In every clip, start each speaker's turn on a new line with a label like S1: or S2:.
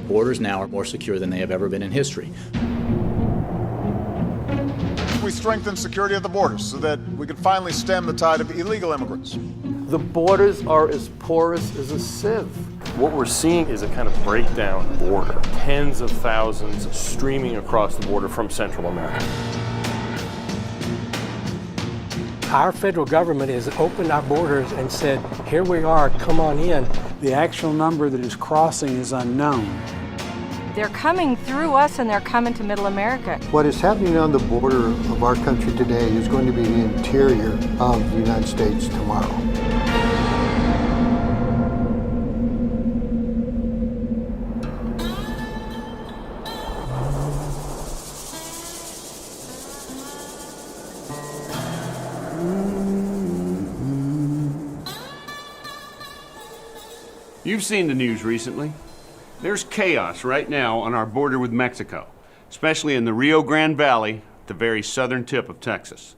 S1: borders now are more secure than they have ever been in history.
S2: We strengthen security at the borders so that we can finally stem the tide of illegal immigrants.
S3: The borders are as porous as a sieve.
S4: What we're seeing is a kind of breakdown border. Tens of thousands streaming across the border from Central America.
S5: Our federal government has opened our borders and said, here we are, come on in.
S6: The actual number that is crossing is unknown.
S7: They're coming through us and they're coming to Middle America.
S8: What is happening on the border of our country today is going to be the interior of the United States tomorrow.
S9: You've seen the news recently. There's chaos right now on our border with Mexico, especially in the Rio Grande Valley, the very southern tip of Texas.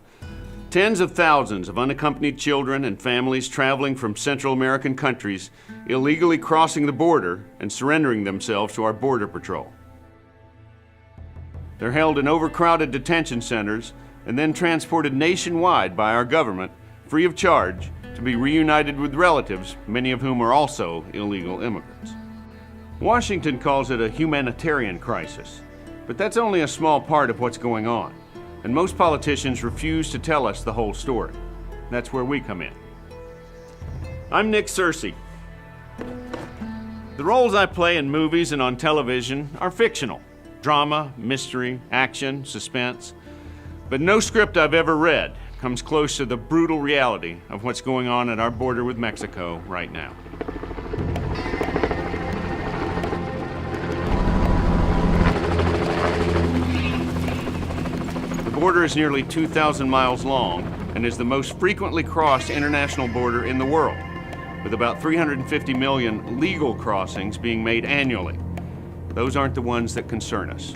S9: Tens of thousands of unaccompanied children and families traveling from Central American countries illegally crossing the border and surrendering themselves to our Border Patrol. They're held in overcrowded detention centers and then transported nationwide by our government, free of charge, to be reunited with relatives, many of whom are also illegal immigrants. Washington calls it a humanitarian crisis, but that's only a small part of what's going on, and most politicians refuse to tell us the whole story. That's where we come in. I'm Nick Searcy. The roles I play in movies and on television are fictional: drama, mystery, action, suspense. But no script I've ever read comes close to the brutal reality of what's going on at our border with Mexico right now. The border is nearly 2,000 miles long and is the most frequently crossed international border in the world, with about 350 million legal crossings being made annually. Those aren't the ones that concern us.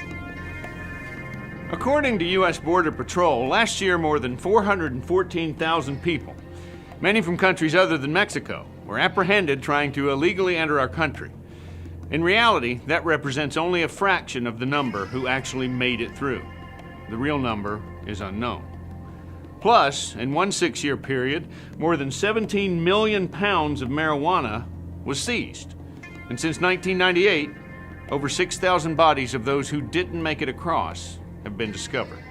S9: According to U.S. Border Patrol, last year more than 414,000 people, many from countries other than Mexico, were apprehended trying to illegally enter our country. In reality, that represents only a fraction of the number who actually made it through. The real number is unknown. Plus, in one 6-year period, more than 17 million pounds of marijuana was seized. And since 1998, over 6,000 bodies of those who didn't make it across have been discovered.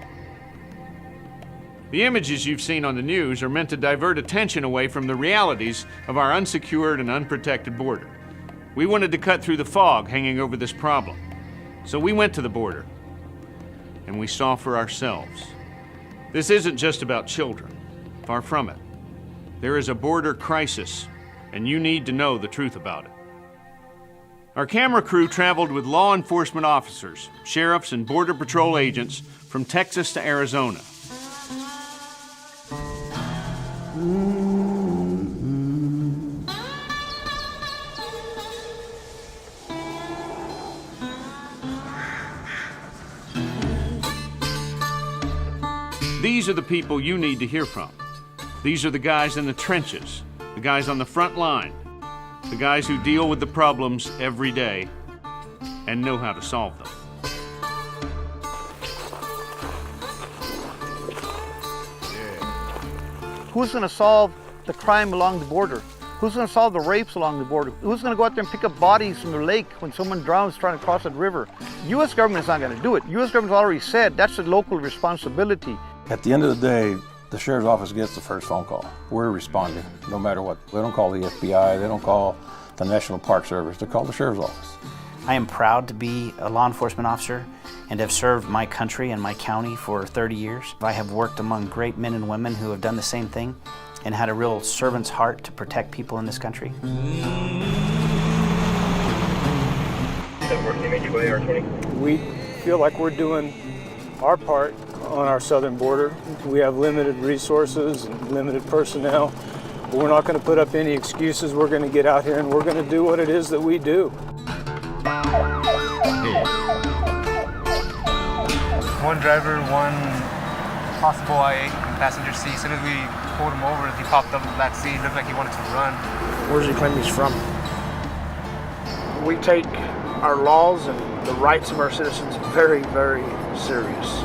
S9: The images you've seen on the news are meant to divert attention away from the realities of our unsecured and unprotected border. We wanted to cut through the fog hanging over this problem. So we went to the border, and we saw for ourselves. This isn't just about children. Far from it. There is a border crisis, and you need to know the truth about it. Our camera crew traveled with law enforcement officers, sheriffs, and Border Patrol agents from Texas to Arizona. These are the people you need to hear from. These are the guys in the trenches, the guys on the front line, the guys who deal with the problems every day and know how to solve them.
S10: Who's going to solve the crime along the border? Who's going to solve the rapes along the border? Who's going to go out there and pick up bodies from the lake when someone drowns trying to cross that river? U.S. government is not going to do it. U.S. government's already said that's a local responsibility.
S11: At the end of the day, the sheriff's office gets the first phone call. We're responding, no matter what. They don't call the FBI, they don't call the National Park Service, they call the sheriff's office.
S12: I am proud to be a law enforcement officer and have served my country and my county for 30 years. I have worked among great men and women who have done the same thing and had a real servant's heart to protect people in this country.
S5: We feel like we're doing our part on our southern border. We have limited resources and limited personnel, but we're not going to put up any excuses. We're going to get out here and we're going to do what it is that we do.
S13: One driver, one possible IA passenger seat. As soon as we pulled him over, he popped up in the back seat. Looked like he wanted to run.
S5: Where does he claim he's from? We take
S14: our laws and the rights of our citizens very, very serious.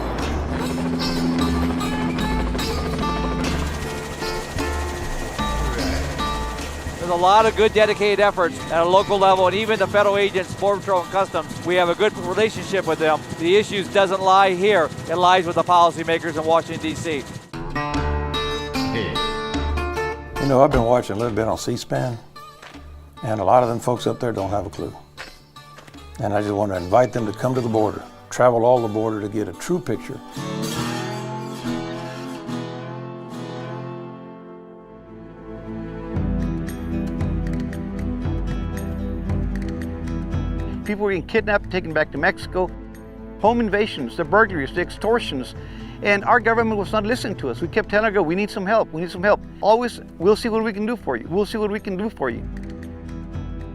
S15: There's a lot of good dedicated efforts at a local level, and even the federal agents, Border Patrol and Customs, we have a good relationship with them. The issues doesn't lie here, it lies with the policymakers in Washington, D.C.
S11: You know, I've been watching a little bit on C-SPAN, and a lot of them folks up there don't have a clue. And I just want to invite them to come to the border, travel all the border to get a true picture.
S10: People were getting kidnapped and taken back to Mexico. Home invasions, the burglaries, the extortions. And our government was not listening to us. We kept telling her, we need some help, we need some help. Always, we'll see what we can do for you. We'll see what we can do for you.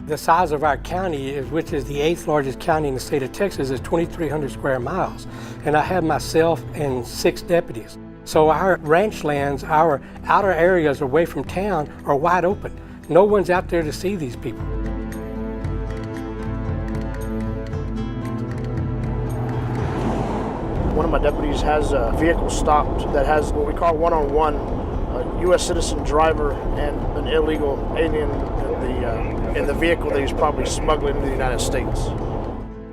S16: The size of our county, which is the 8th largest county in the state of Texas, is 2,300 square miles. And I have myself and 6 deputies. So our ranch lands, our outer areas away from town are wide open. No one's out there to see these people.
S14: One of my deputies has a vehicle stopped that has what we call one-on-one, a U.S. citizen driver and an illegal alien in the vehicle that he's probably smuggling into the United States.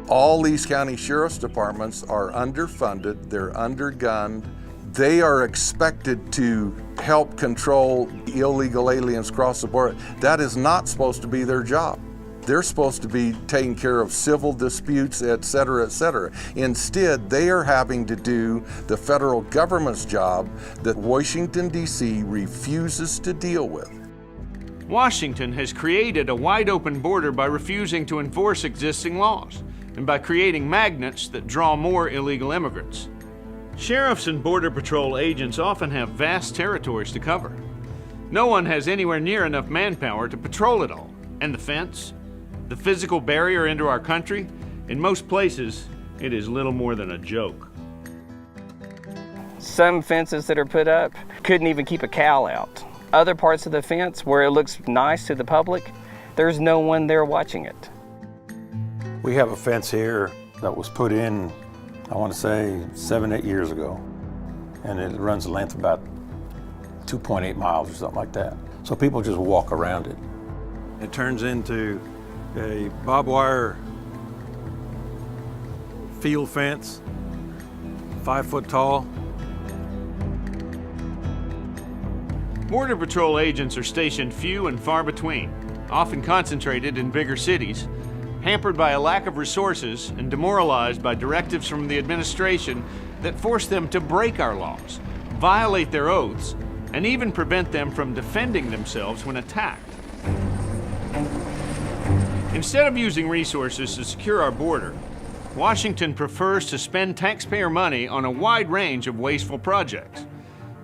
S17: All these county sheriff's departments are underfunded, they're undergunned. They are expected to help control illegal aliens across the border. That is not supposed to be their job. They're supposed to be taking care of civil disputes, et cetera, et cetera. Instead, they are having to do the federal government's job that Washington, D.C. refuses to deal with.
S9: Washington has created a wide-open border by refusing to enforce existing laws and by creating magnets that draw more illegal immigrants. Sheriffs and Border Patrol agents often have vast territories to cover. No one has anywhere near enough manpower to patrol it all, and the fence, the physical barrier into our country, in most places, it is little more than a joke.
S18: Some fences that are put up couldn't even keep a cow out. Other parts of the fence where it looks nice to the public, there's no one there watching it.
S11: We have a fence here that was put in, I want to say 7-8 years ago, and it runs the length of about 2.8 miles or something like that. So people just walk around it. It turns into a barbed wire field fence, 5 foot tall.
S9: Border Patrol agents are stationed few and far between, often concentrated in bigger cities, hampered by a lack of resources and demoralized by directives from the administration that force them to break our laws, violate their oaths, and even prevent them from defending themselves when attacked. Instead of using resources to secure our border, Washington prefers to spend taxpayer money on a wide range of wasteful projects.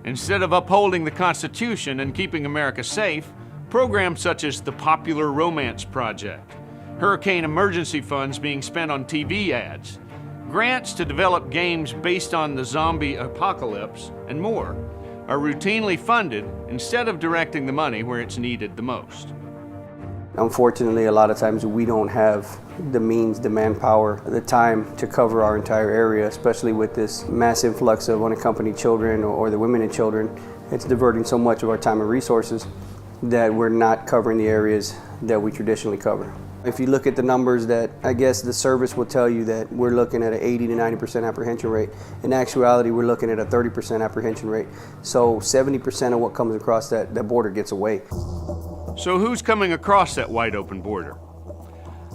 S9: Instead of upholding the Constitution and keeping America safe, programs such as the Popular Romance Project, hurricane emergency funds being spent on TV ads, grants to develop games based on the zombie apocalypse, and more, are routinely funded instead of directing the money where it's needed the most.
S19: Unfortunately, a lot of times we don't have the means, the manpower, the time to cover our entire area, especially with this mass influx of unaccompanied children or the women and children. It's diverting so much of our time and resources that we're not covering the areas that we traditionally cover. If you look at the numbers that I guess the service will tell you that we're looking at an 80 to 90% apprehension rate. In actuality, we're looking at a 30% apprehension rate. So 70% of what comes across that border gets away.
S9: So who's coming across that wide open border?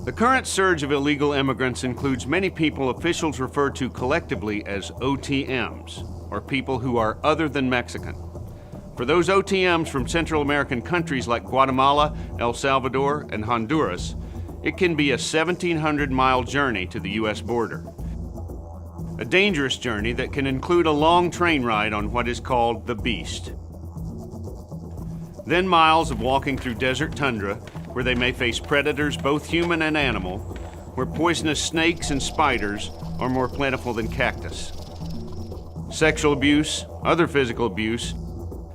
S9: The current surge of illegal immigrants includes many people officials refer to collectively as OTMs, or people who are other than Mexican. For those OTMs from Central American countries like Guatemala, El Salvador, and Honduras, it can be a 1,700-mile journey to the U.S. border. A dangerous journey that can include a long train ride on what is called the Beast. Then miles of walking through desert tundra, where they may face predators, both human and animal, where poisonous snakes and spiders are more plentiful than cactus. Sexual abuse, other physical abuse,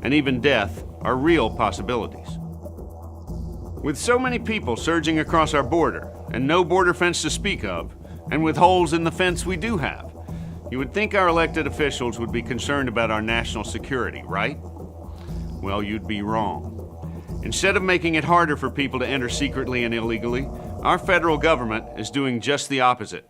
S9: and even death are real possibilities. With so many people surging across our border, and no border fence to speak of, and with holes in the fence we do have. You would think our elected officials would be concerned about our national security, right? Well, you'd be wrong. Instead of making it harder for people to enter secretly and illegally, our federal government is doing just the opposite.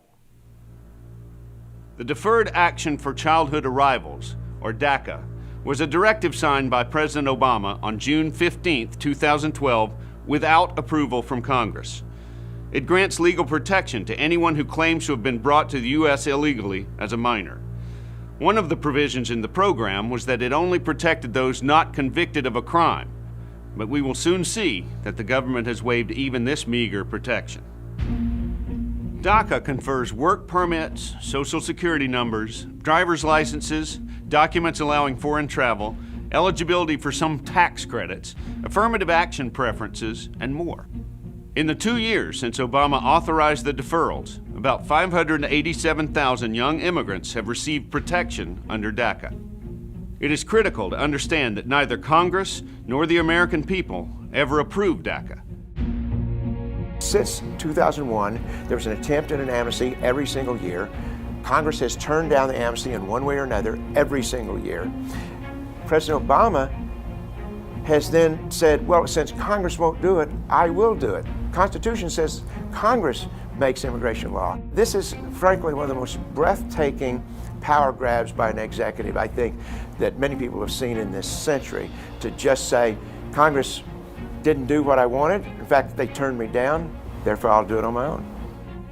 S9: The Deferred Action for Childhood Arrivals, or DACA, was a directive signed by President Obama on June 15, 2012, without approval from Congress. It grants legal protection to anyone who claims to have been brought to the U.S. illegally as a minor. One of the provisions in the program was that it only protected those not convicted of a crime, but we will soon see that the government has waived even this meager protection. DACA confers work permits, social security numbers, driver's licenses, documents allowing foreign travel, eligibility for some tax credits, affirmative action preferences, and more. In the 2 years since Obama authorized the deferrals, about 587,000 young immigrants have received protection under DACA. It is critical to understand that neither Congress nor the American people ever approved DACA.
S20: Since 2001, there was an attempt at an amnesty every single year. Congress has turned down the amnesty in one way or another every single year. President Obama has then said, well, since Congress won't do it, I will do it. Constitution says Congress makes immigration law. This is frankly one of the most breathtaking power grabs by an executive, I think, that many people have seen in this century, to just say, Congress didn't do what I wanted. In fact, they turned me down, therefore I'll do it on my own.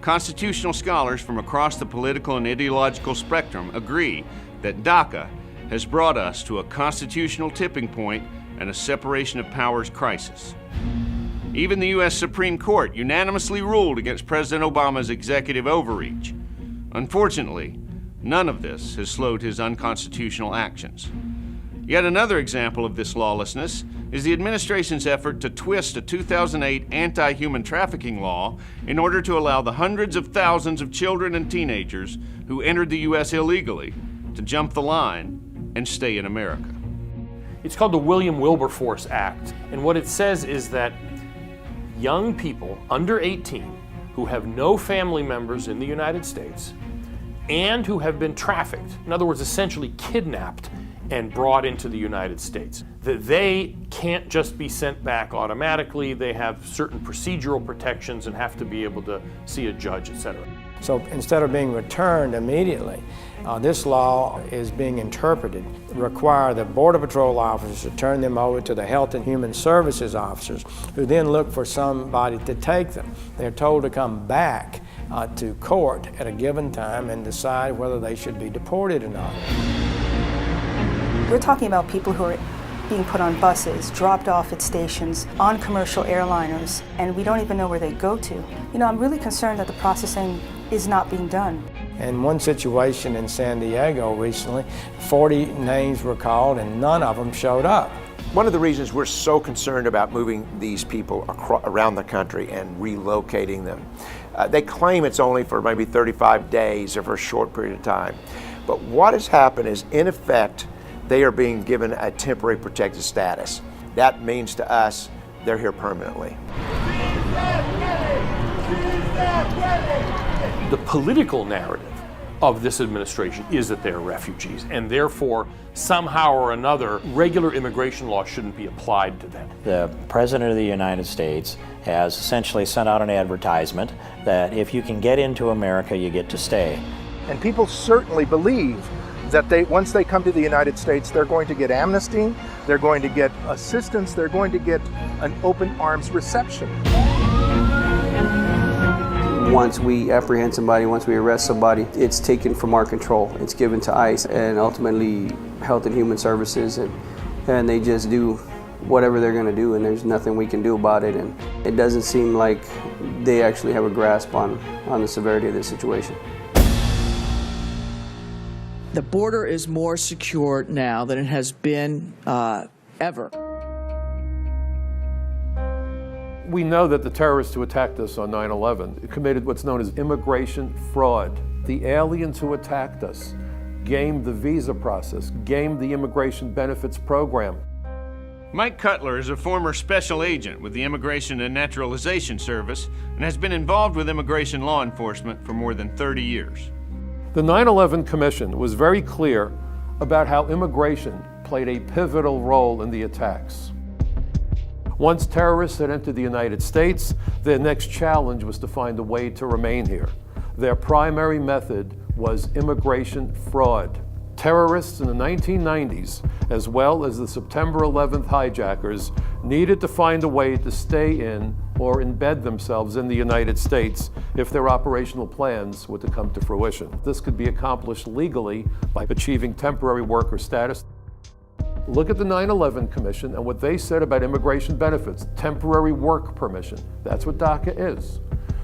S9: Constitutional scholars from across the political and ideological spectrum agree that DACA has brought us to a constitutional tipping point and a separation of powers crisis. Even the U.S. Supreme Court unanimously ruled against President Obama's executive overreach. Unfortunately, none of this has slowed his unconstitutional actions. Yet another example of this lawlessness is the administration's effort to twist a 2008 anti-human trafficking law in order to allow the hundreds of thousands of children and teenagers who entered the U.S. illegally to jump the line and stay in America.
S4: It's called the William Wilberforce Act, and what it says is that young people under 18 who have no family members in the United States and who have been trafficked, in other words, essentially kidnapped and brought into the United States, that they can't just be sent back automatically. They have certain procedural protections and have to be able to see a judge, etc.
S5: So instead of being returned immediately, this law is being interpreted to require the Border Patrol officers to turn them over to the Health and Human Services officers, who then look for somebody to take them. They're told to come back to court at a given time and decide whether they should be deported or not.
S21: We're talking about people who are being put on buses, dropped off at stations, on commercial airliners, and we don't even know where they go to. You know, I'm really concerned that the processing is not being done.
S5: In one situation in San Diego recently, 40 names were called and none of them showed up.
S20: One of the reasons we're so concerned about moving these people around the country and relocating them, they claim it's only for maybe 35 days or for a short period of time. But what has happened is, in effect, they are being given a temporary protected status. That means to us, they're here permanently.
S4: The political narrative of this administration is that they're refugees, and therefore, somehow or another, regular immigration law shouldn't be applied to them.
S22: The President of the United States has essentially sent out an advertisement that if you can get into America, you get to stay.
S23: And people certainly believe that once they come to the United States, they're going to get amnesty, they're going to get assistance, they're going to get an open arms reception.
S19: Once we apprehend somebody, once we arrest somebody, it's taken from our control. It's given to ICE and ultimately Health and Human Services, and they just do whatever they're going to do, and there's nothing we can do about it. And it doesn't seem like they actually have a grasp on the severity of this situation.
S24: The border is more secure now than it has been ever.
S3: We know that the terrorists who attacked us on 9/11 committed what's known as immigration fraud. The aliens who attacked us gamed the visa process, gamed the immigration benefits program.
S9: Mike Cutler is a former special agent with the Immigration and Naturalization Service and has been involved with immigration law enforcement for more than 30 years.
S3: The 9/11 Commission was very clear about how immigration played a pivotal role in the attacks. Once terrorists had entered the United States, their next challenge was to find a way to remain here. Their primary method was immigration fraud. Terrorists in the 1990s, as well as the September 11th hijackers, needed to find a way to stay in or embed themselves in the United States if their operational plans were to come to fruition. This could be accomplished legally by achieving temporary worker status. Look at the 9/11 Commission and what they said about immigration benefits, temporary work permission. That's what DACA is.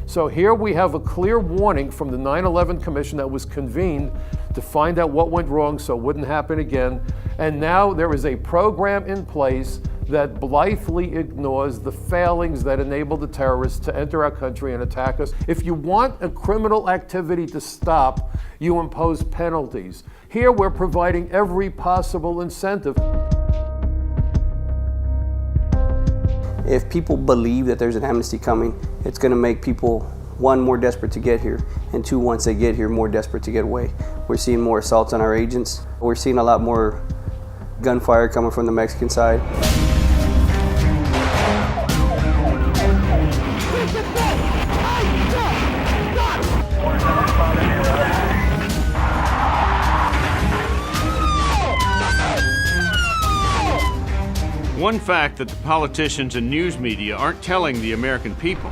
S3: So here we have a clear warning from the 9/11 Commission that was convened to find out what went wrong so it wouldn't happen again. And now there is a program in place that blithely ignores the failings that enabled the terrorists to enter our country and attack us. If you want a criminal activity to stop, you impose penalties. Here we're providing every possible incentive.
S19: If people believe that there's an amnesty coming, it's going to make people, one, more desperate to get here, and two, once they get here, more desperate to get away. We're seeing more assaults on our agents. We're seeing a lot more gunfire coming from the Mexican side.
S9: One fact that the politicians and news media aren't telling the American people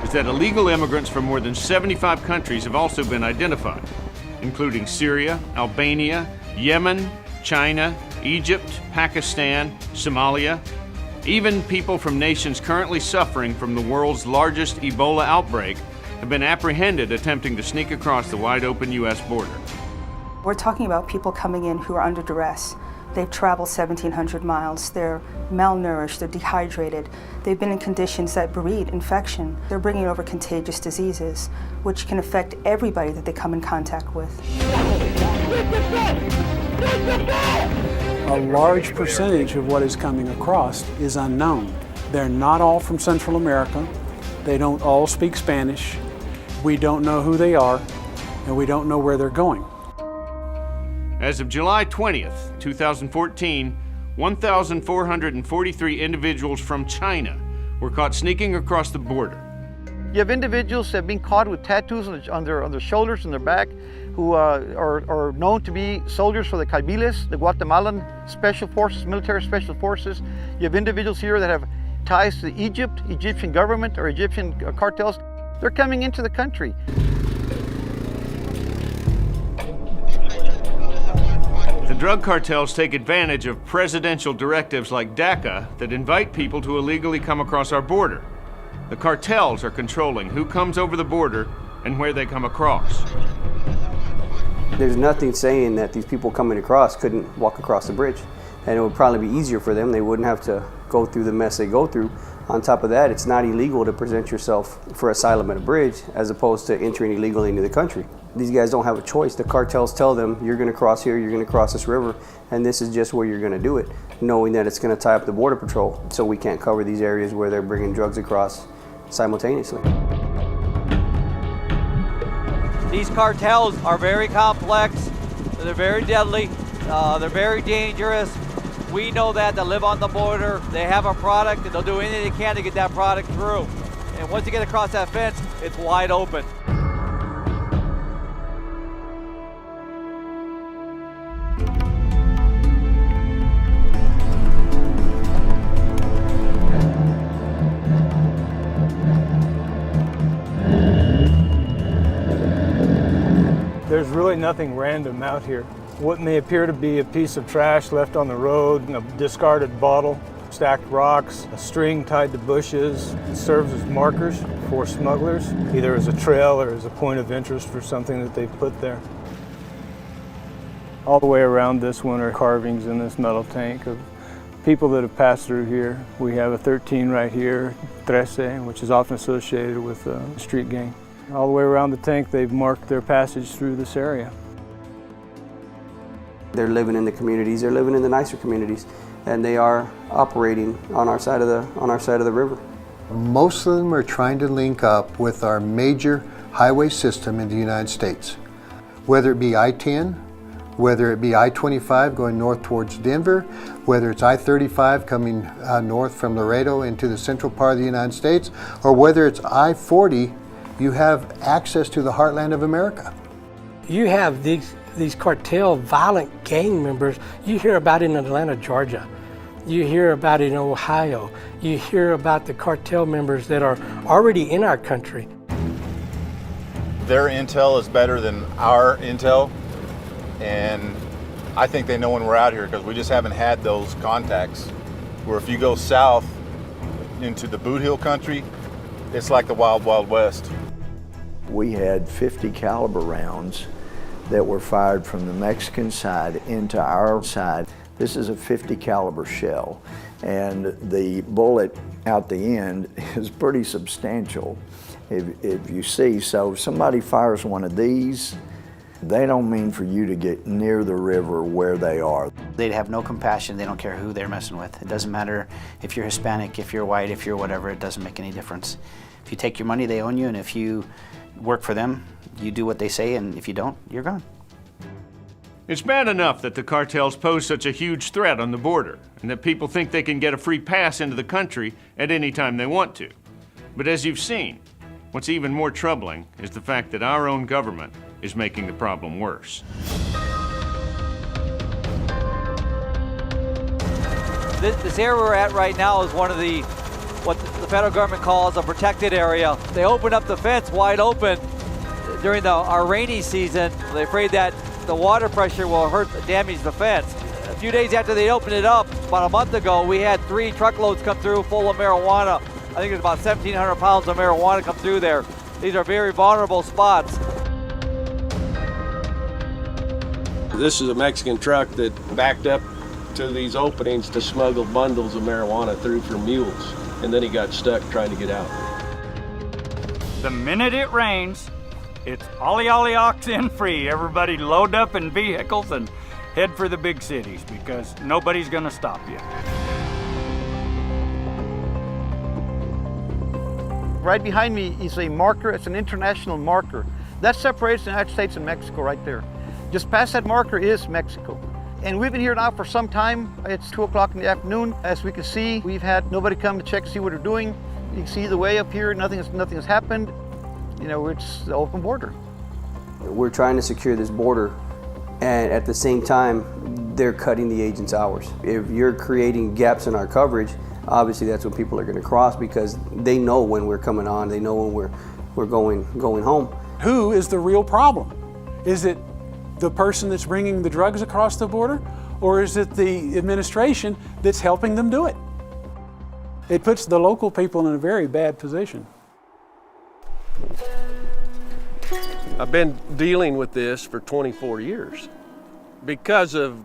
S9: is that illegal immigrants from more than 75 countries have also been identified, including Syria, Albania, Yemen, China, Egypt, Pakistan, Somalia. Even people from nations currently suffering from the world's largest Ebola outbreak have been apprehended attempting to sneak across the wide-open U.S. border.
S21: We're talking about people coming in who are under duress. They've traveled 1,700 miles, they're malnourished, they're dehydrated, they've been in conditions that breed infection. They're bringing over contagious diseases, which can affect everybody that they come in contact with.
S1: A large percentage of what is coming across is unknown. They're not all from Central America. They don't all speak Spanish. We don't know who they are, and we don't know where they're going.
S9: As of July 20th, 2014, 1,443 individuals from China were caught sneaking across the border.
S10: You have individuals that have been caught with tattoos on their shoulders and their back who are known to be soldiers for the Cabiles, the Guatemalan Special Forces, military special forces. You have individuals here that have ties to Egypt, Egyptian government, or Egyptian cartels. They're coming into the country.
S9: The drug cartels take advantage of presidential directives like DACA that invite people to illegally come across our border. The cartels are controlling who comes over the border and where they come across.
S19: There's nothing saying that these people coming across couldn't walk across the bridge, and it would probably be easier for them. They wouldn't have to go through the mess they go through. On top of that, it's not illegal to present yourself for asylum at a bridge as opposed to entering illegally into the country. These guys don't have a choice. The cartels tell them, you're going to cross here, you're going to cross this river, and this is just where you're going to do it, knowing that it's going to tie up the Border Patrol, so we can't cover these areas where they're bringing drugs across simultaneously.
S15: These cartels are very complex, they're very deadly, they're very dangerous. We know that live on the border. They have a product and they'll do anything they can to get that product through. And once you get across that fence, it's wide open.
S5: There's really nothing random out here. What may appear to be a piece of trash left on the road, a discarded bottle, stacked rocks, a string tied to bushes, serves as markers for smugglers, either as a trail or as a point of interest for something that they've put there. All the way around this one are carvings in this metal tank of people that have passed through here. We have a 13 right here, 13, which is often associated with a street gang. All the way around the tank, they've marked their passage through this area.
S19: They're living in the communities, they're living in the nicer communities. and they are operating on our side of the river.
S2: Most of them are trying to link up with our major highway system in the United States, whether it be I-10, whether it be I-25 going north towards Denver, whether it's I-35 coming north from Laredo into the central part of the United States, or whether it's I-40, you have access to the heartland of America.
S16: You have these cartel violent gang members. You hear about it in Atlanta, Georgia. You hear about it in Ohio. You hear about the cartel members that are already in our country.
S6: Their intel is better than our intel, and I think they know when we're out here because we just haven't had those contacts. Where if you go south into the Boot Hill country, it's like the Wild Wild West.
S7: We had 50 caliber rounds that were fired from the Mexican side into our side. This is a 50 caliber shell, and the bullet out the end is pretty substantial. If you see, so if somebody fires one of these, they don't mean for you to get near the river where they are.
S12: They'd have no compassion. They don't care who they're messing with. It doesn't matter if you're Hispanic, if you're white, if you're whatever, it doesn't make any difference. If you take your money, they own you, and if you work for them, you do what they say, and if you don't, you're gone.
S9: It's bad enough that the cartels pose such a huge threat on the border, and that people think they can get a free pass into the country at any time they want to. But as you've seen, what's even more troubling is the fact that our own government is making the problem worse.
S15: This area we're at right now is one of what the federal government calls a protected area. They opened up the fence wide open during our rainy season. They're afraid that the water pressure will damage the fence. A few days after they opened it up, about a month ago, we had 3 truckloads come through full of marijuana. I think there's about 1,700 pounds of marijuana come through there. These are very vulnerable spots.
S8: This is a Mexican truck that backed up to these openings to smuggle bundles of marijuana through for mules, and then he got stuck trying to get out.
S25: The minute it rains, it's ollie ollie oxen free. Everybody load up in vehicles and head for the big cities because nobody's gonna stop you.
S10: Right behind me is a marker. It's an international marker. That separates the United States and Mexico right there. Just past that marker is Mexico. And we've been here now for some time. It's 2 o'clock in the afternoon. As we can see, we've had nobody come to check to see what we're doing. You can see the way up here, nothing has happened. You know, it's the open border.
S19: We're trying to secure this border, and at the same time, they're cutting the agents' hours. If you're creating gaps in our coverage, obviously that's when people are going to cross because they know when we're coming on, they know when we're going home.
S1: Who is the real problem? Is it the person that's bringing the drugs across the border, or is it the administration that's helping them do it? It puts the local people in a very bad position.
S8: I've been dealing with this for 24 years. Because of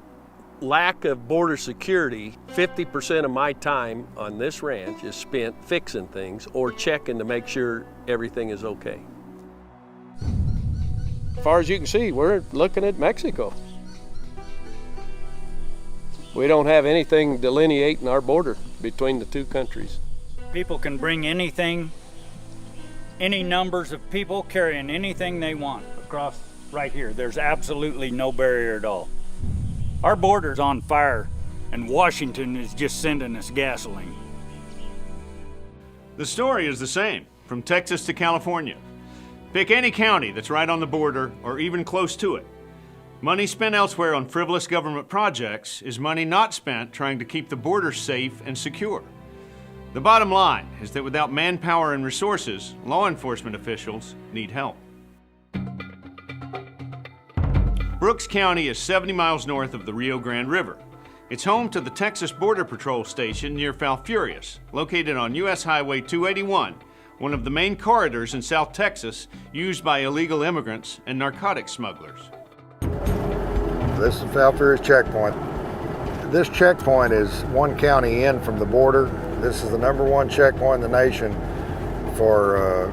S8: lack of border security, 50% of my time on this ranch is spent fixing things or checking to make sure everything is okay. As far as you can see, we're looking at Mexico. We don't have anything delineating our border between the two countries.
S25: People can bring anything, any numbers of people carrying anything they want across right here. There's absolutely no barrier at all. Our border's on fire, and Washington is just sending us gasoline.
S9: The story is the same, from Texas to California. Pick any county that's right on the border or even close to it. Money spent elsewhere on frivolous government projects is money not spent trying to keep the border safe and secure. The bottom line is that without manpower and resources, law enforcement officials need help. Brooks County is 70 miles north of the Rio Grande River. It's home to the Texas Border Patrol Station near Falfurrias, located on U.S. Highway 281, one of the main corridors in South Texas used by illegal immigrants and narcotic smugglers.
S23: This is Falfurrias checkpoint. This checkpoint is one county in from the border. This is the #1 checkpoint in the nation for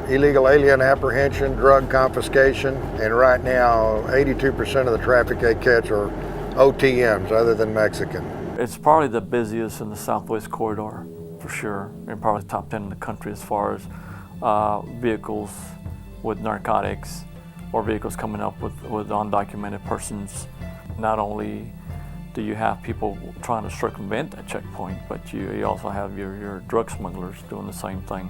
S23: illegal alien apprehension, drug confiscation, and right now 82% of the traffic they catch are OTMs other than Mexican.
S11: It's probably the busiest in the Southwest Corridor, for sure, and probably top 10 in the country as far as vehicles with narcotics or vehicles coming up with undocumented persons. Not only do you have people trying to circumvent that checkpoint, but you also have your drug smugglers doing the same thing.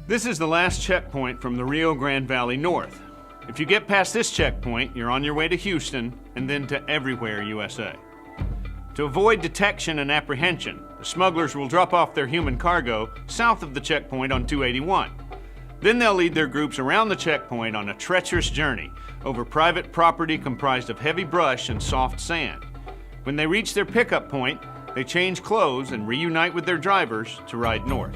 S9: This is the last checkpoint from the Rio Grande Valley north. If you get past this checkpoint, you're on your way to Houston and then to everywhere USA. To avoid detection and apprehension, the smugglers will drop off their human cargo south of the checkpoint on 281. Then they'll lead their groups around the checkpoint on a treacherous journey over private property comprised of heavy brush and soft sand. When they reach their pickup point, they change clothes and reunite with their drivers to ride north.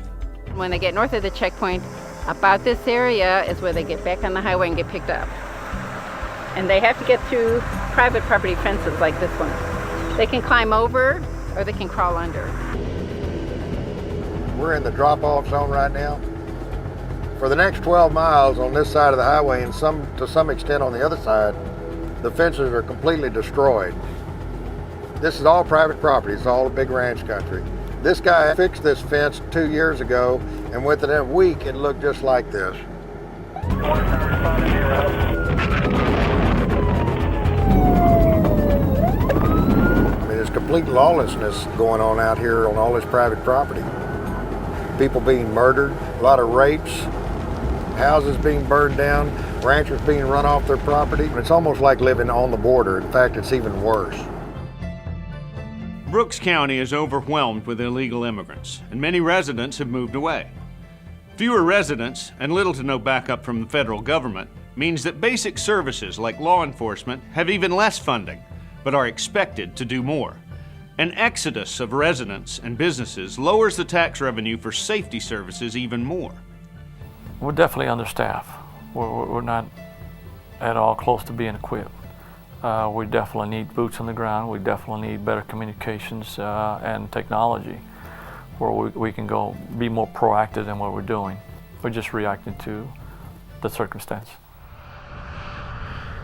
S13: When they get north of the checkpoint, about this area is where they get back on the highway and get picked up. And they have to get through private property fences like this one. They can climb over or they can crawl under.
S23: We're in the drop-off zone right now. For the next 12 miles on this side of the highway and to some extent on the other side, the fences are completely destroyed. This is all private property. It's all a big ranch country. This guy fixed this fence 2 years ago, and within a week it looked just like this. I mean, there's complete lawlessness going on out here on all this private property. People being murdered, a lot of rapes, houses being burned down, ranchers being run off their property. It's almost like living on the border. In fact, it's even worse.
S9: Brooks County is overwhelmed with illegal immigrants, and many residents have moved away. Fewer residents and little to no backup from the federal government means that basic services like law enforcement have even less funding, but are expected to do more. An exodus of residents and businesses lowers the tax revenue for safety services even more.
S11: We're definitely understaffed. We're not at all close to being equipped. We definitely need boots on the ground. We definitely need better communications and technology where we can go be more proactive than what we're doing. We're just reacting to the circumstance.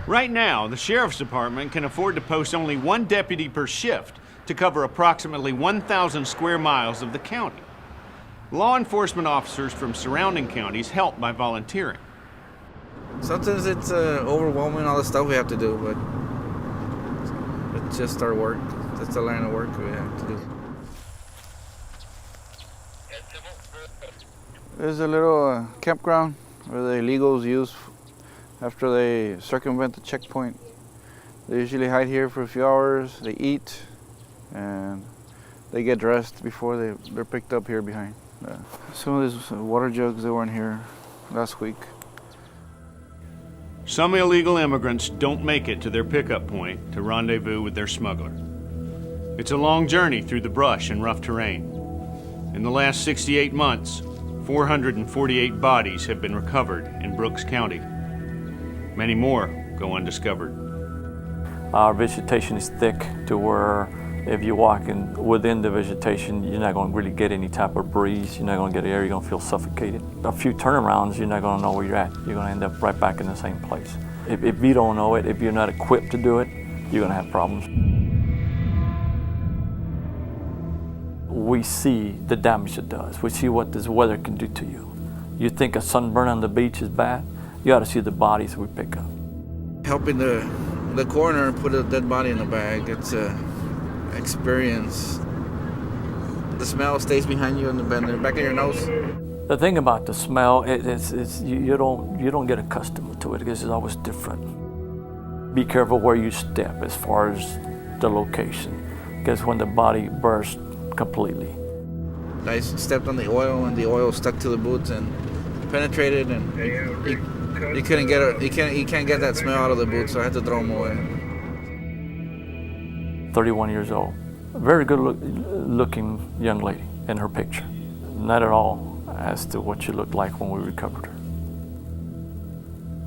S9: Right now, the Sheriff's Department can afford to post only one deputy per shift to cover approximately 1,000 square miles of the county. Law enforcement officers from surrounding counties help by volunteering.
S14: Sometimes it's overwhelming, all the stuff we have to do, but it's just our work. That's the line of work we have to do. There's a little campground where the illegals use after they circumvent the checkpoint. They usually hide here for a few hours, they eat, and they get dressed before they're picked up here behind. Some of these water jugs, they weren't here last week.
S9: Some illegal immigrants don't make it to their pickup point to rendezvous with their smuggler. It's a long journey through the brush and rough terrain. In the last 68 months, 448 bodies have been recovered in Brooks County. Many more go undiscovered.
S11: Our vegetation is thick to where if you walk within the vegetation, you're not going to really get any type of breeze. You're not going to get air. You're going to feel suffocated. A few turnarounds, you're not going to know where you're at. You're going to end up right back in the same place. If you don't know it, if you're not equipped to do it, you're going to have problems. We see the damage it does. We see what this weather can do to you. You think a sunburn on the beach is bad? You ought to see the bodies we pick up.
S14: Helping the coroner put a dead body in the bag, it's a experience. The smell stays behind you in the back of your nose.
S11: The thing about the smell is you don't get accustomed to it because it's always different. Be careful where you step as far as the location, because when the body bursts completely.
S14: I stepped on the oil and the oil stuck to the boots and penetrated, and you couldn't get it. You can't get that smell out of the boots, so I had to throw them away.
S11: 31 years old, a very good looking young lady in her picture. Not at all as to what she looked like when we recovered her.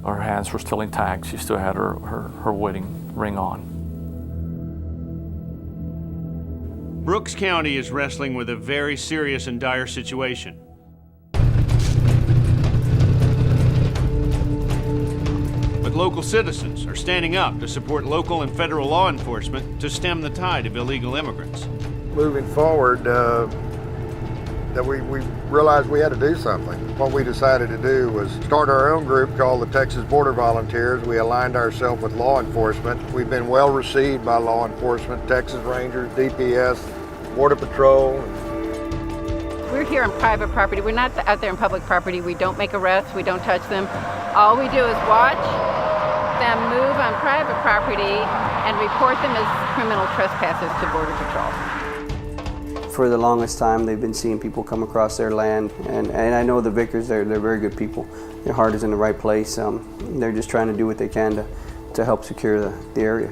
S11: Her hands were still intact. She still had her wedding ring on.
S9: Brooks County is wrestling with a very serious and dire situation. But local citizens are standing up to support local and federal law enforcement to stem the tide of illegal immigrants.
S23: Moving forward, that we realized we had to do something. What we decided to do was start our own group called the Texas Border Volunteers. We aligned ourselves with law enforcement. We've been well received by law enforcement, Texas Rangers, DPS, Border Patrol.
S13: We're here on private property. We're not out there on public property. We don't make arrests. We don't touch them. All we do is watch them move on private property and report them as criminal trespassers to Border Patrol.
S19: For the longest time, they've been seeing people come across their land, and I know the Vickers, they're very good people. Their heart is in the right place. They're just trying to do what they can to help secure the area.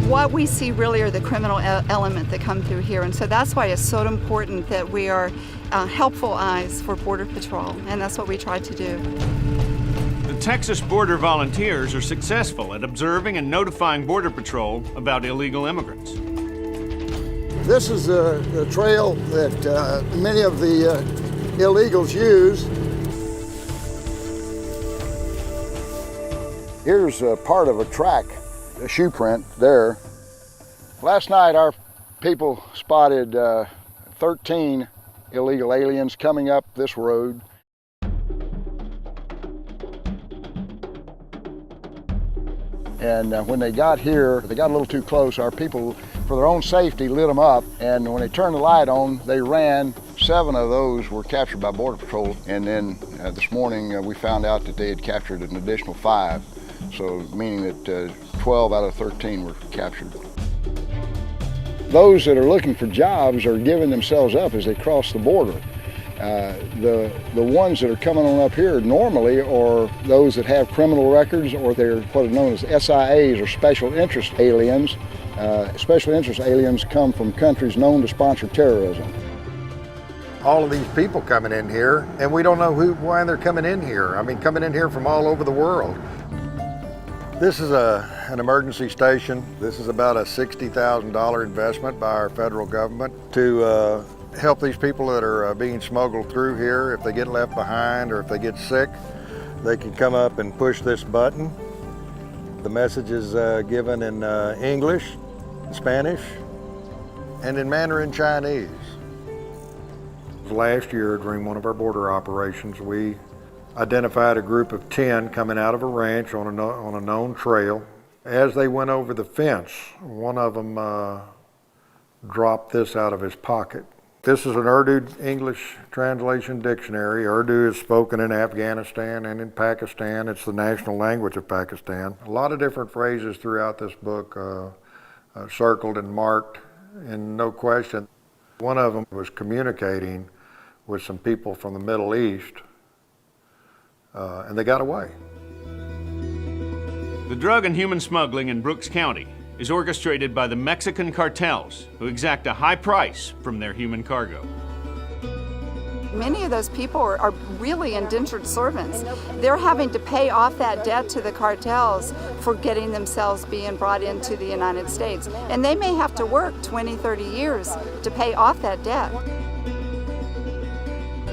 S4: What we see really are the criminal element that come through here, and so that's why it's so important that we are helpful eyes for Border Patrol, and that's what we try to do.
S9: The Texas Border Volunteers are successful at observing and notifying Border Patrol about illegal immigrants.
S23: This is a trail that many of the illegals use. Here's a part of a track, a shoe print there. Last night our people spotted 13 illegal aliens coming up this road. And when they got here, they got a little too close. Our people, for their own safety, lit them up. And when they turned the light on, they ran. 7 of those were captured by Border Patrol. And then this morning, we found out that they had captured an additional 5. So meaning that 12 out of 13 were captured. Those that are looking for jobs are giving themselves up as they cross the border. The ones that are coming on up here normally are those that have criminal records, or they're what are known as SIAs, or special interest aliens. Special interest aliens come from countries known to sponsor terrorism. All of these people coming in here, and we don't know why they're coming in here. I mean, coming in here from all over the world. This is an emergency station. This is about a $60,000 investment by our federal government to help these people that are being smuggled through here. If they get left behind or if they get sick, they can come up and push this button. The message is given in English, Spanish, and in Mandarin Chinese. Last year, during one of our border operations, we identified a group of 10 coming out of a ranch on a known trail. As they went over the fence, one of them dropped this out of his pocket. This is an Urdu English translation dictionary. Urdu is spoken in Afghanistan and in Pakistan. It's the national language of Pakistan. A lot of different phrases throughout this book circled and marked, and no question. One of them was communicating with some people from the Middle East, and they got away.
S9: The drug and human smuggling in Brooks County is orchestrated by the Mexican cartels, who exact a high price from their human cargo.
S4: Many of those people are really indentured servants. They're having to pay off that debt to the cartels for getting themselves being brought into the United States. And they may have to work 20, 30 years to pay off that debt.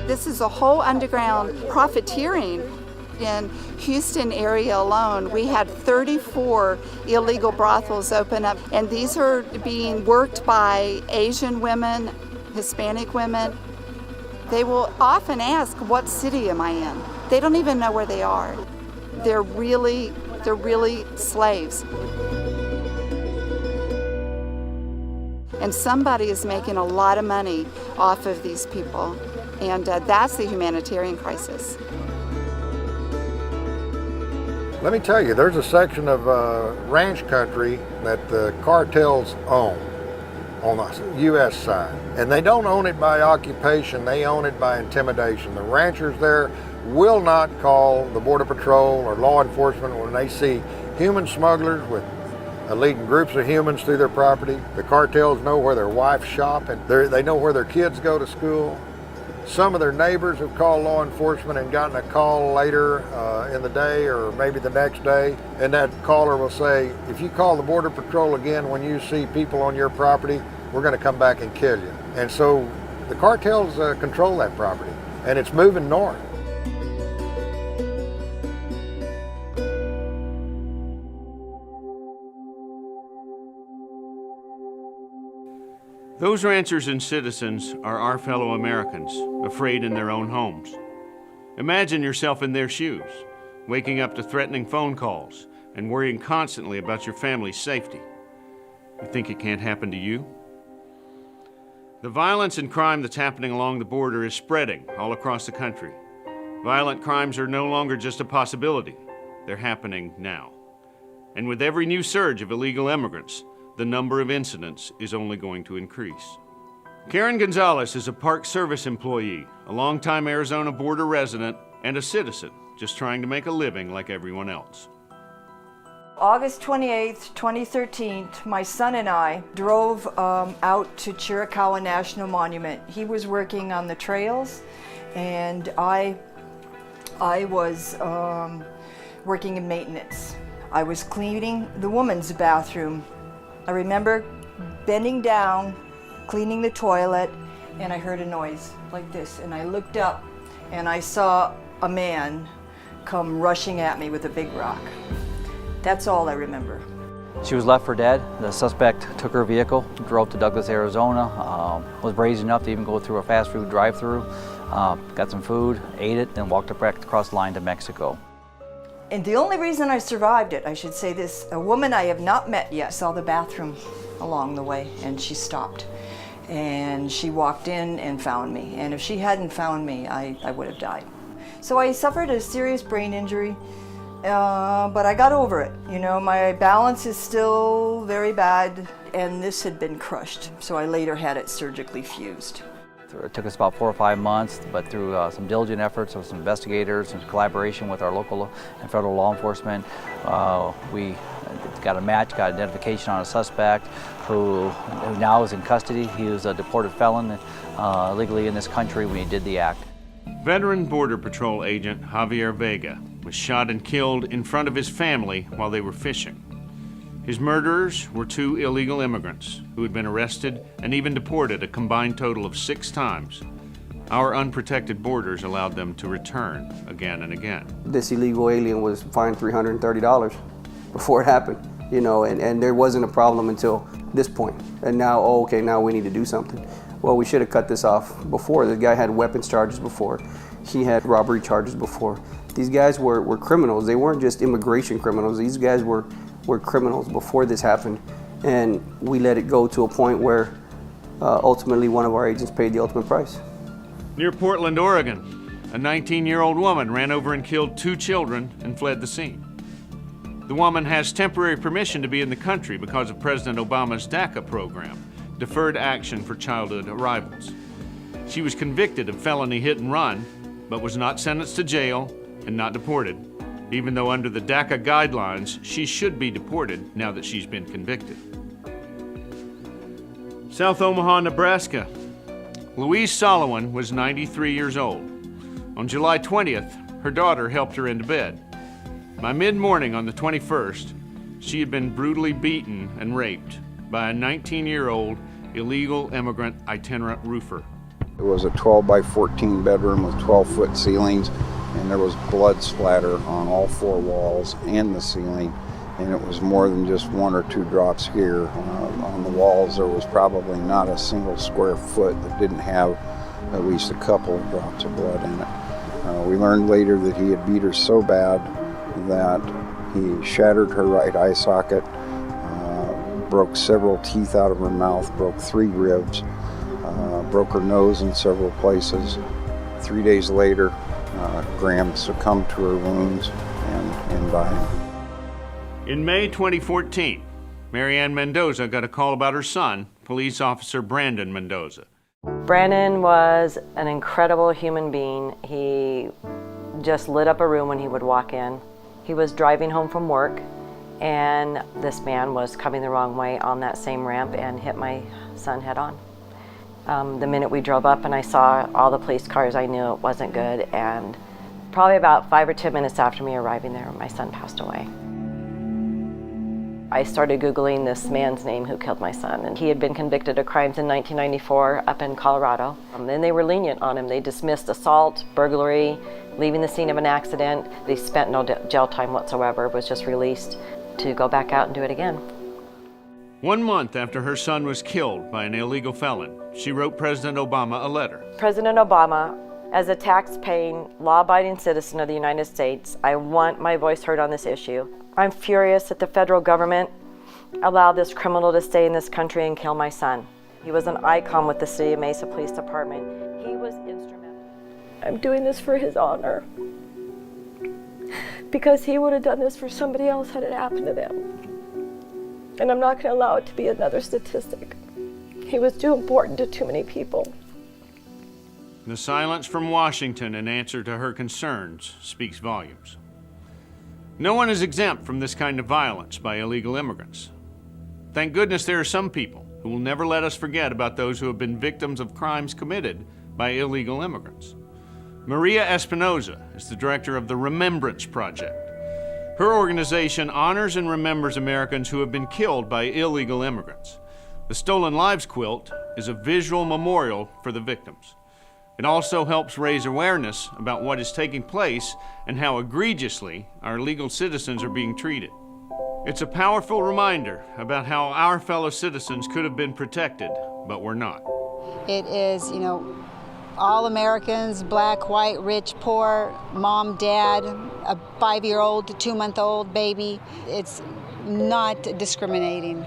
S4: This is a whole underground profiteering. In Houston area alone, we had 34 illegal brothels open up, and these are being worked by Asian women, Hispanic women. They will often ask, what city am I in? They don't even know where they are. They're really slaves. And somebody is making a lot of money off of these people, and that's the humanitarian crisis.
S23: Let me tell you, there's a section of ranch country that the cartels own on the U.S. side. And they don't own it by occupation, they own it by intimidation. The ranchers there will not call the Border Patrol or law enforcement when they see human smugglers with leading groups of humans through their property. The cartels know where their wives shop, and they know where their kids go to school. Some of their neighbors have called law enforcement and gotten a call later in the day or maybe the next day, and that caller will say, if you call the Border Patrol again when you see people on your property, we're going to come back and kill you. And so the cartels control that property, and it's moving north.
S9: Those ranchers and citizens are our fellow Americans, afraid in their own homes. Imagine yourself in their shoes, waking up to threatening phone calls and worrying constantly about your family's safety. You think it can't happen to you? The violence and crime that's happening along the border is spreading all across the country. Violent crimes are no longer just a possibility. They're happening now. And with every new surge of illegal immigrants, the number of incidents is only going to increase. Karen Gonzalez is a Park Service employee, a longtime Arizona border resident, and a citizen, just trying to make a living like everyone else.
S17: August 28th, 2013, my son and I drove out to Chiricahua National Monument. He was working on the trails, and I was working in maintenance. I was cleaning the woman's bathroom. I remember bending down, cleaning the toilet, and I heard a noise like this, and I looked up and I saw a man come rushing at me with a big rock. That's all I remember.
S18: She was left for dead. The suspect took her vehicle, drove to Douglas, Arizona, was brazen enough to even go through a fast food drive-through, got some food, ate it, and walked back across the line to Mexico.
S17: And the only reason I survived it, I should say this, a woman I have not met yet saw the bathroom along the way, and she stopped. And she walked in and found me. And if she hadn't found me, I would have died. So I suffered a serious brain injury, but I got over it. You know, my balance is still very bad, and this had been crushed. So I later had it surgically fused.
S18: It took us about 4 or 5 months, but through some diligent efforts of some investigators and collaboration with our local and federal law enforcement, we got a match, got identification on a suspect who now is in custody. He was a deported felon illegally in this country when he did the act.
S9: Veteran Border Patrol agent Javier Vega was shot and killed in front of his family while they were fishing. His murderers were 2 illegal immigrants who had been arrested and even deported a combined total of 6 times. Our unprotected borders allowed them to return again and again.
S19: This illegal alien was fined $330 before it happened, you know, and there wasn't a problem until this point. And now, oh, okay, now we need to do something. Well, we should have cut this off before. The guy had weapons charges before. He had robbery charges before. These guys were criminals. They weren't just immigration criminals. These guys were criminals before this happened. And we let it go to a point where ultimately one of our agents paid the ultimate price.
S9: Near Portland, Oregon, a 19-year-old woman ran over and killed 2 children and fled the scene. The woman has temporary permission to be in the country because of President Obama's DACA program, Deferred Action for Childhood Arrivals. She was convicted of felony hit and run, but was not sentenced to jail and not deported, even though under the DACA guidelines, she should be deported now that she's been convicted. South Omaha, Nebraska. Louise Solomon was 93 years old. On July 20th, her daughter helped her into bed. By mid-morning on the 21st, she had been brutally beaten and raped by a 19-year-old illegal immigrant itinerant roofer.
S20: It was a 12 by 14 bedroom with 12-foot ceilings, and there was blood splatter on all 4 walls and the ceiling, and it was more than just 1 or 2 drops here. On the walls there was probably not a single square foot that didn't have at least a couple of drops of blood in it. We learned later that he had beat her so bad that he shattered her right eye socket, broke several teeth out of her mouth, broke 3 ribs, broke her nose in several places. 3 days later, Graham succumbed to her wounds and died.
S9: In May 2014, Marianne Mendoza got a call about her son, police officer Brandon Mendoza.
S22: Brandon was an incredible human being. He just lit up a room when he would walk in. He was driving home from work, and this man was coming the wrong way on that same ramp and hit my son head on. The minute we drove up and I saw all the police cars, I knew it wasn't good, and probably about 5 or 10 minutes after me arriving there, my son passed away. I started Googling this man's name who killed my son, and he had been convicted of crimes in 1994 up in Colorado. Then they were lenient on him. They dismissed assault, burglary, leaving the scene of an accident. They spent no jail time whatsoever, was just released to go back out and do it again.
S9: 1 month after her son was killed by an illegal felon, she wrote President Obama a letter.
S22: President Obama, as a tax-paying, law-abiding citizen of the United States, I want my voice heard on this issue. I'm furious that the federal government allowed this criminal to stay in this country and kill my son. He was an icon with the City of Mesa Police Department. He was instrumental. I'm doing this for his honor, because he would have done this for somebody else had it happened to them. And I'm not going to allow it to be another statistic. He was too important to too many people.
S9: The silence from Washington in answer to her concerns speaks volumes. No one is exempt from this kind of violence by illegal immigrants. Thank goodness there are some people who will never let us forget about those who have been victims of crimes committed by illegal immigrants. Maria Espinoza is the director of the Remembrance Project. Her organization honors and remembers Americans who have been killed by illegal immigrants. The Stolen Lives quilt is a visual memorial for the victims. It also helps raise awareness about what is taking place and how egregiously our legal citizens are being treated. It's a powerful reminder about how our fellow citizens could have been protected, but were not.
S2: It is, all Americans, black, white, rich, poor, mom, dad, a 5-year-old, 2-month-old baby. It's not discriminating.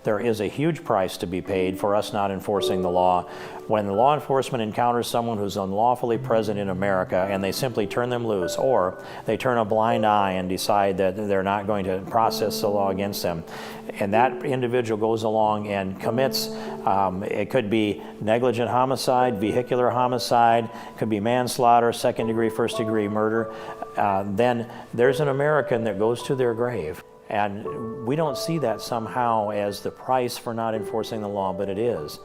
S3: There is a huge price to be paid for us not enforcing the law. When the law enforcement encounters someone who's unlawfully present in America and they simply turn them loose, or they turn a blind eye and decide that they're not going to process the law against them, and that individual goes along and commits, it could be negligent homicide, vehicular homicide, could be manslaughter, second degree, first degree murder, then there's an American that goes to their grave. And we don't see that somehow as the price for not enforcing the law, but it is.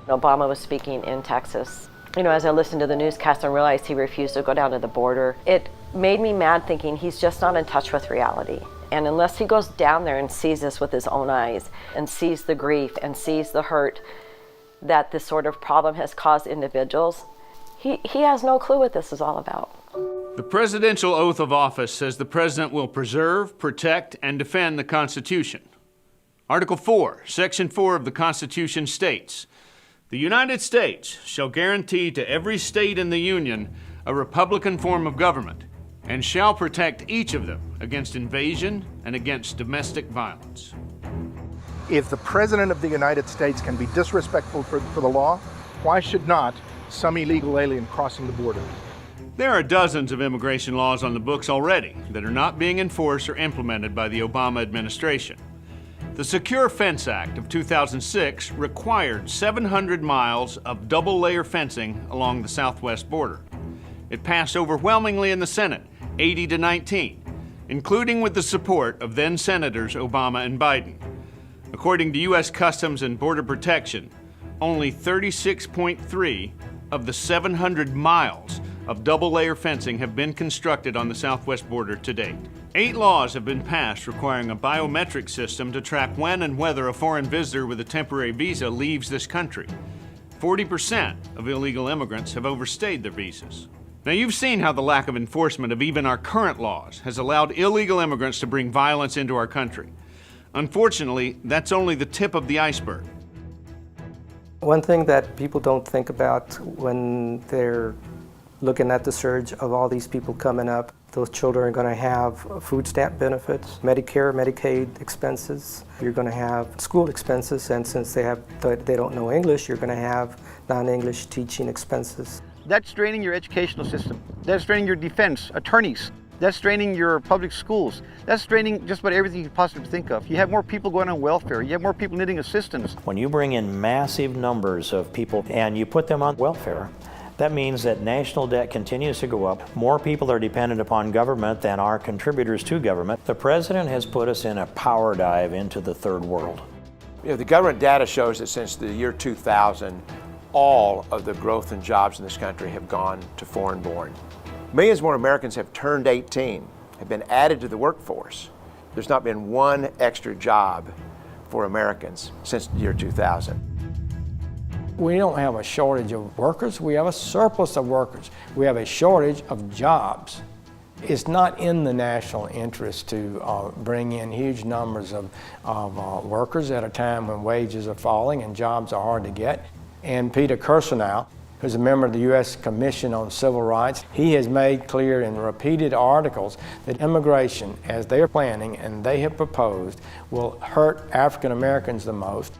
S22: Obama was speaking in Texas. As I listened to the newscast and realized he refused to go down to the border, it made me mad thinking he's just not in touch with reality. And unless he goes down there and sees this with his own eyes, and sees the grief and sees the hurt that this sort of problem has caused individuals, he has no clue what this is all about.
S9: The presidential oath of office says the president will preserve, protect, and defend the Constitution. Article 4, Section 4 of the Constitution states, "The United States shall guarantee to every state in the Union a republican form of government, and shall protect each of them against invasion and against domestic violence."
S5: If the President of the United States can be disrespectful for the law, why should not some illegal alien crossing the border?
S9: There are dozens of immigration laws on the books already that are not being enforced or implemented by the Obama administration. The Secure Fence Act of 2006 required 700 miles of double-layer fencing along the southwest border. It passed overwhelmingly in the Senate, 80 to 19, including with the support of then-Senators Obama and Biden. According to U.S. Customs and Border Protection, only 36.3 of the 700 miles of double-layer fencing have been constructed on the southwest border to date. 8 laws have been passed requiring a biometric system to track when and whether a foreign visitor with a temporary visa leaves this country. 40% of illegal immigrants have overstayed their visas. Now, you've seen how the lack of enforcement of even our current laws has allowed illegal immigrants to bring violence into our country. Unfortunately, that's only the tip of the iceberg.
S16: One thing that people don't think about when they're looking at the surge of all these people coming up, those children are going to have food stamp benefits, Medicare, Medicaid expenses. You're going to have school expenses, and since they don't know English, you're going to have non-English teaching expenses.
S10: That's draining your educational system. That's draining your defense, attorneys. That's draining your public schools. That's draining just about everything you could possibly think of. You have more people going on welfare. You have more people needing assistance.
S3: When you bring in massive numbers of people and you put them on welfare, that means that national debt continues to go up. More people are dependent upon government than are contributors to government. The president has put us in a power dive into the third world.
S21: The government data shows that since the year 2000, all of the growth in jobs in this country have gone to foreign-born. Millions more Americans have turned 18, have been added to the workforce. There's not been one extra job for Americans since the year 2000.
S24: We don't have a shortage of workers, we have a surplus of workers. We have a shortage of jobs. It's not in the national interest to bring in huge numbers of workers at a time when wages are falling and jobs are hard to get. And Peter Kirsanow, who's a member of the U.S. Commission on Civil Rights, he has made clear in repeated articles that immigration, as they're planning and they have proposed, will hurt African Americans the most.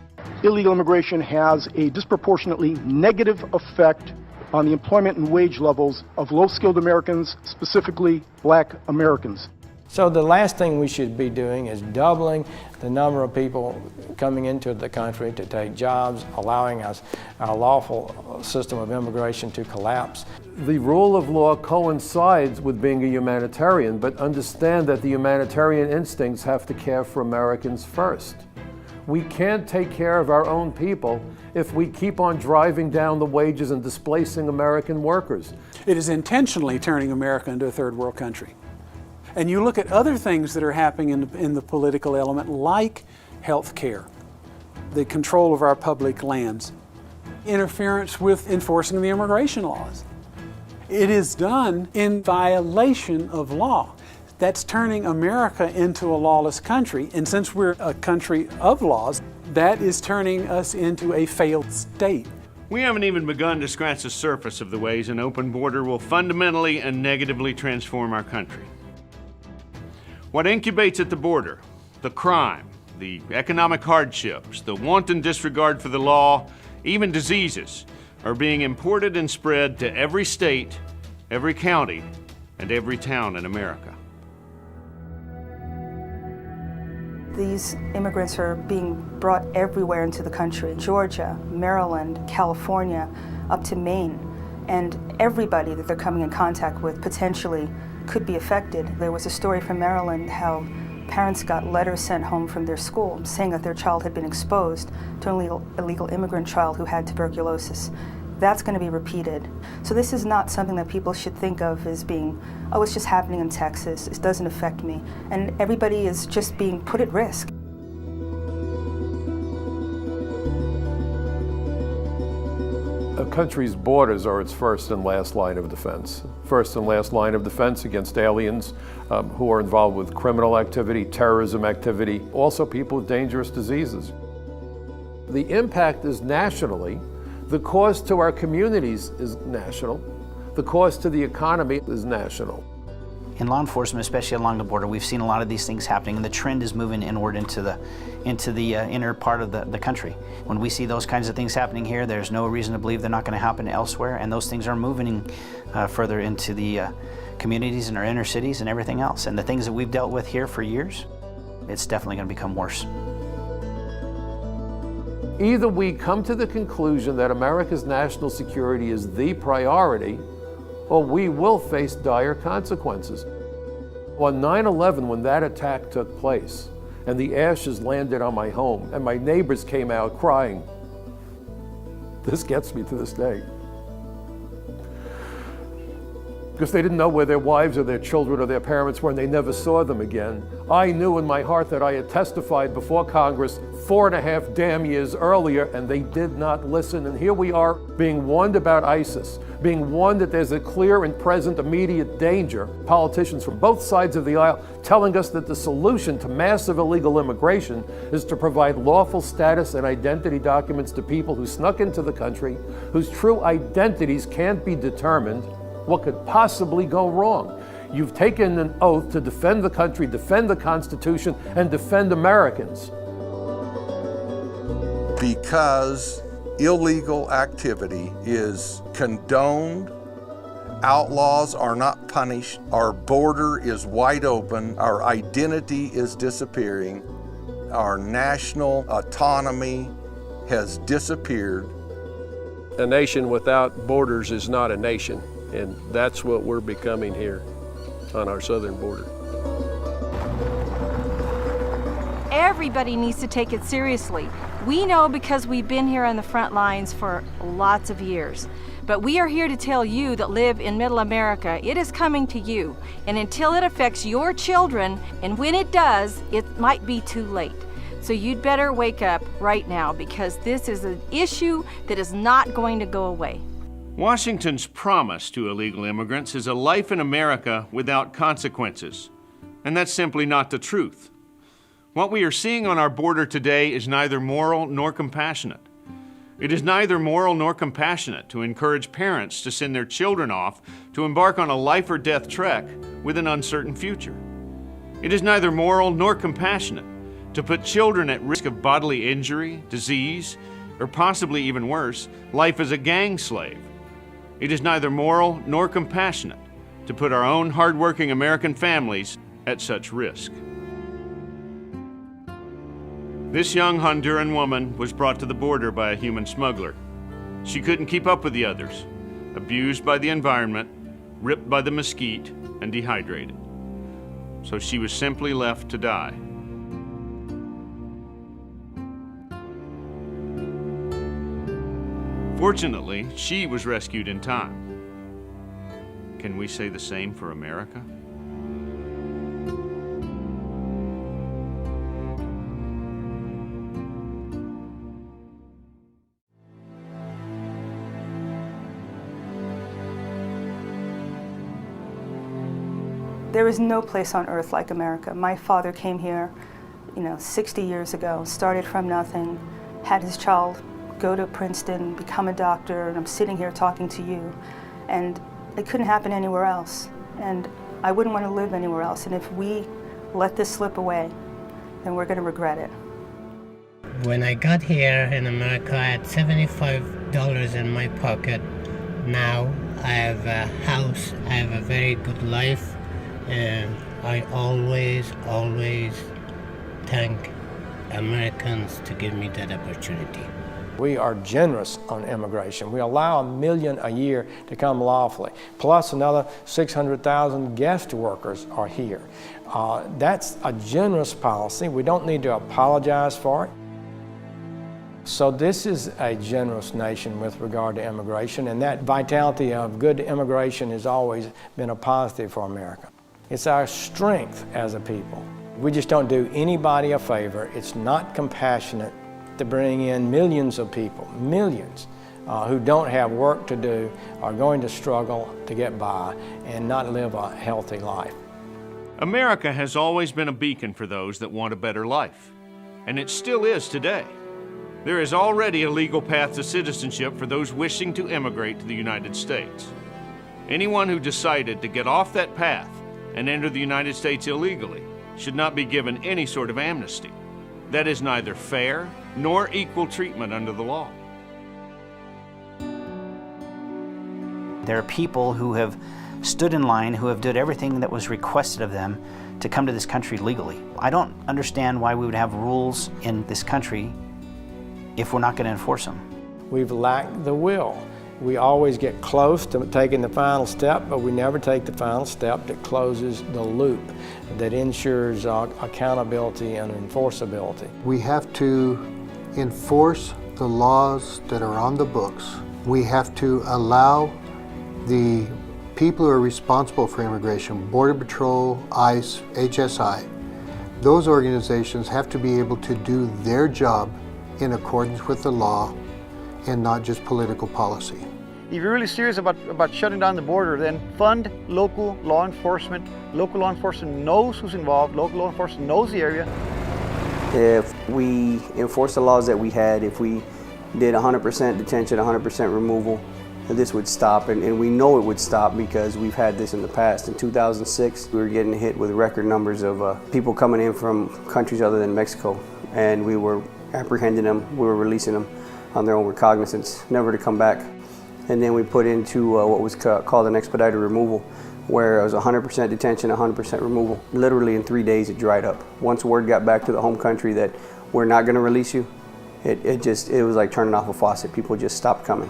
S1: Illegal immigration has a disproportionately negative effect on the employment and wage levels of low-skilled Americans, specifically Black Americans.
S24: So the last thing we should be doing is doubling the number of people coming into the country to take jobs, allowing our lawful system of immigration to collapse.
S6: The rule of law coincides with being a humanitarian, but understand that the humanitarian instincts have to care for Americans first. We can't take care of our own people if we keep on driving down the wages and displacing American workers.
S7: It is intentionally turning America into a third world country. And you look at other things that are happening in the political element, like health care, the control of our public lands, interference with enforcing the immigration laws. It is done in violation of law. That's turning America into a lawless country. And since we're a country of laws, that is turning us into a failed state.
S9: We haven't even begun to scratch the surface of the ways an open border will fundamentally and negatively transform our country. What incubates at the border, the crime, the economic hardships, the wanton disregard for the law, even diseases, are being imported and spread to every state, every county, and every town in America.
S12: These immigrants are being brought everywhere into the country. Georgia, Maryland, California, up to Maine. And everybody that they're coming in contact with potentially could be affected. There was a story from Maryland how parents got letters sent home from their school saying that their child had been exposed to an illegal immigrant child who had tuberculosis. That's going to be repeated. So this is not something that people should think of as being, oh, it's just happening in Texas, it doesn't affect me. And everybody is just being put at risk.
S6: A country's borders are its first and last line of defense. First and last line of defense against aliens who are involved with criminal activity, terrorism activity, also people with dangerous diseases. The impact is nationally. The cost to our communities is national. The cost to the economy is national.
S15: In law enforcement, especially along the border, we've seen a lot of these things happening, and the trend is moving inward into the inner part of the country. When we see those kinds of things happening here, there's no reason to believe they're not going to happen elsewhere, and those things are moving further into the communities in our inner cities and everything else. And the things that we've dealt with here for years, it's definitely going to become worse.
S6: Either we come to the conclusion that America's national security is the priority, or we will face dire consequences. On 9/11, when that attack took place, and the ashes landed on my home, and my neighbors came out crying, this gets me to this day. Because they didn't know where their wives or their children or their parents were, and they never saw them again. I knew in my heart that I had testified before Congress 4.5 damn years earlier, and they did not listen. And here we are being warned about ISIS, being warned that there's a clear and present immediate danger. Politicians from both sides of the aisle telling us that the solution to massive illegal immigration is to provide lawful status and identity documents to people who snuck into the country, whose true identities can't be determined. What could possibly go wrong? You've taken an oath to defend the country, defend the Constitution, and defend Americans.
S26: Because illegal activity is condoned, outlaws are not punished, our border is wide open, our identity is disappearing, our national autonomy has disappeared.
S8: A nation without borders is not a nation. And that's what we're becoming here on our southern border.
S27: Everybody needs to take it seriously. We know because we've been here on the front lines for lots of years. But we are here to tell you that live in Middle America, it is coming to you. And until it affects your children, and when it does, it might be too late. So you'd better wake up right now, because this is an issue that is not going to go away.
S9: Washington's promise to illegal immigrants is a life in America without consequences, and that's simply not the truth. What we are seeing on our border today is neither moral nor compassionate. It is neither moral nor compassionate to encourage parents to send their children off to embark on a life or death trek with an uncertain future. It is neither moral nor compassionate to put children at risk of bodily injury, disease, or possibly even worse, life as a gang slave. It is neither moral nor compassionate to put our own hardworking American families at such risk. This young Honduran woman was brought to the border by a human smuggler. She couldn't keep up with the others, abused by the environment, ripped by the mesquite, and dehydrated. So she was simply left to die. Fortunately, she was rescued in time. Can we say the same for America?
S12: There is no place on earth like America. My father came here, 60 years ago, started from nothing, had his child go to Princeton, become a doctor, and I'm sitting here talking to you. And it couldn't happen anywhere else. And I wouldn't want to live anywhere else. And if we let this slip away, then we're going to regret it.
S4: When I got here in America, I had $75 in my pocket. Now I have a house, I have a very good life. And I always thank Americans to give me that opportunity.
S24: We are generous on immigration. We allow 1 million a year to come lawfully, plus another 600,000 guest workers are here. That's a generous policy. We don't need to apologize for it. So this is a generous nation with regard to immigration, and that vitality of good immigration has always been a positive for America. It's our strength as a people. We just don't do anybody a favor. It's not compassionate to bring in millions of people, millions, who don't have work to do, are going to struggle to get by and not live a healthy life.
S9: America has always been a beacon for those that want a better life, and it still is today. There is already a legal path to citizenship for those wishing to immigrate to the United States. Anyone who decided to get off that path and enter the United States illegally should not be given any sort of amnesty. That is neither fair nor equal treatment under the law.
S15: There are people who have stood in line, who have done everything that was requested of them to come to this country legally. I don't understand why we would have rules in this country if we're not going to enforce them.
S24: We've lacked the will. We always get close to taking the final step, but we never take the final step that closes the loop, that ensures accountability and enforceability.
S11: We have to enforce the laws that are on the books. We have to allow the people who are responsible for immigration, Border Patrol, ICE, HSI, those organizations have to be able to do their job in accordance with the law and not just political policy.
S10: If you're really serious about shutting down the border, then fund local law enforcement. Local law enforcement knows who's involved. Local law enforcement knows the area.
S19: If we enforce the laws that we had, if we did 100% detention, 100% removal, this would stop, and we know it would stop because we've had this in the past. In 2006, we were getting hit with record numbers of people coming in from countries other than Mexico, and we were apprehending them, we were releasing them on their own recognizance, never to come back. And then we put into what was called an expedited removal, where it was 100% detention, 100% removal. Literally in 3 days it dried up. Once word got back to the home country that we're not going to release you, it was like turning off a faucet. People just stopped coming.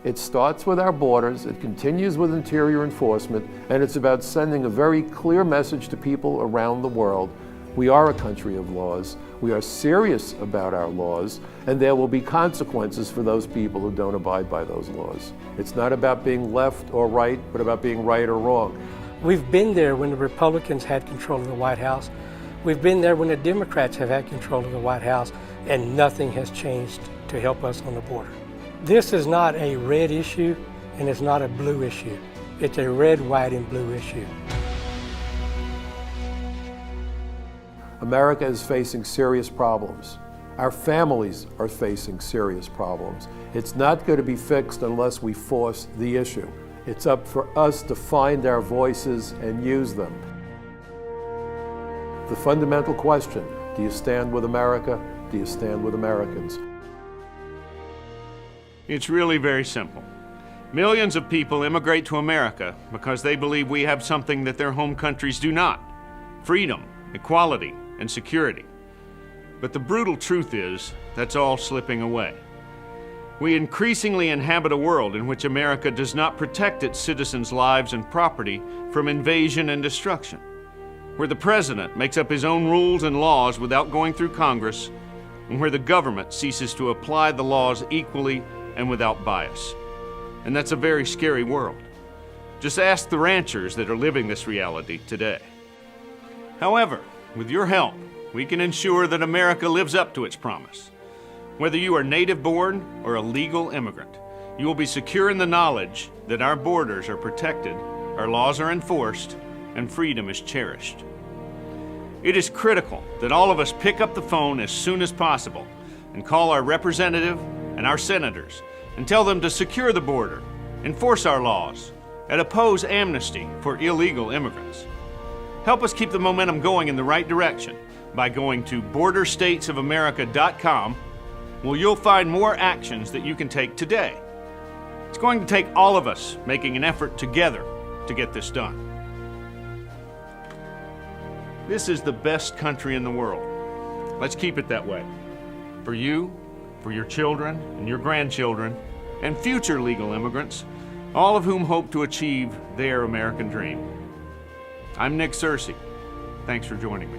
S6: It starts with our borders, it continues with interior enforcement, and it's about sending a very clear message to people around the world. We are a country of laws. We are serious about our laws, and there will be consequences for those people who don't abide by those laws. It's not about being left or right, but about being right or wrong.
S16: We've been there when the Republicans had control of the White House. We've been there when the Democrats have had control of the White House, and nothing has changed to help us on the border. This is not a red issue, and it's not a blue issue. It's a red, white, and blue issue.
S6: America is facing serious problems. Our families are facing serious problems. It's not going to be fixed unless we force the issue. It's up for us to find our voices and use them. The fundamental question, do you stand with America? Do you stand with Americans?
S9: It's really very simple. Millions of people immigrate to America because they believe we have something that their home countries do not: freedom, equality, and security. But the brutal truth is, that's all slipping away. We increasingly inhabit a world in which America does not protect its citizens' lives and property from invasion and destruction, where the president makes up his own rules and laws without going through Congress, and where the government ceases to apply the laws equally and without bias. And that's a very scary world. Just ask the ranchers that are living this reality today. However, with your help, we can ensure that America lives up to its promise. Whether you are native-born or a legal immigrant, you will be secure in the knowledge that our borders are protected, our laws are enforced, and freedom is cherished. It is critical that all of us pick up the phone as soon as possible and call our representative and our senators and tell them to secure the border, enforce our laws, and oppose amnesty for illegal immigrants. Help us keep the momentum going in the right direction by going to borderstatesofamerica.com, where you'll find more actions that you can take today. It's going to take all of us making an effort together to get this done. This is the best country in the world. Let's keep it that way. For you, for your children and your grandchildren, and future legal immigrants, all of whom hope to achieve their American dream. I'm Nick Searcy. Thanks for joining me.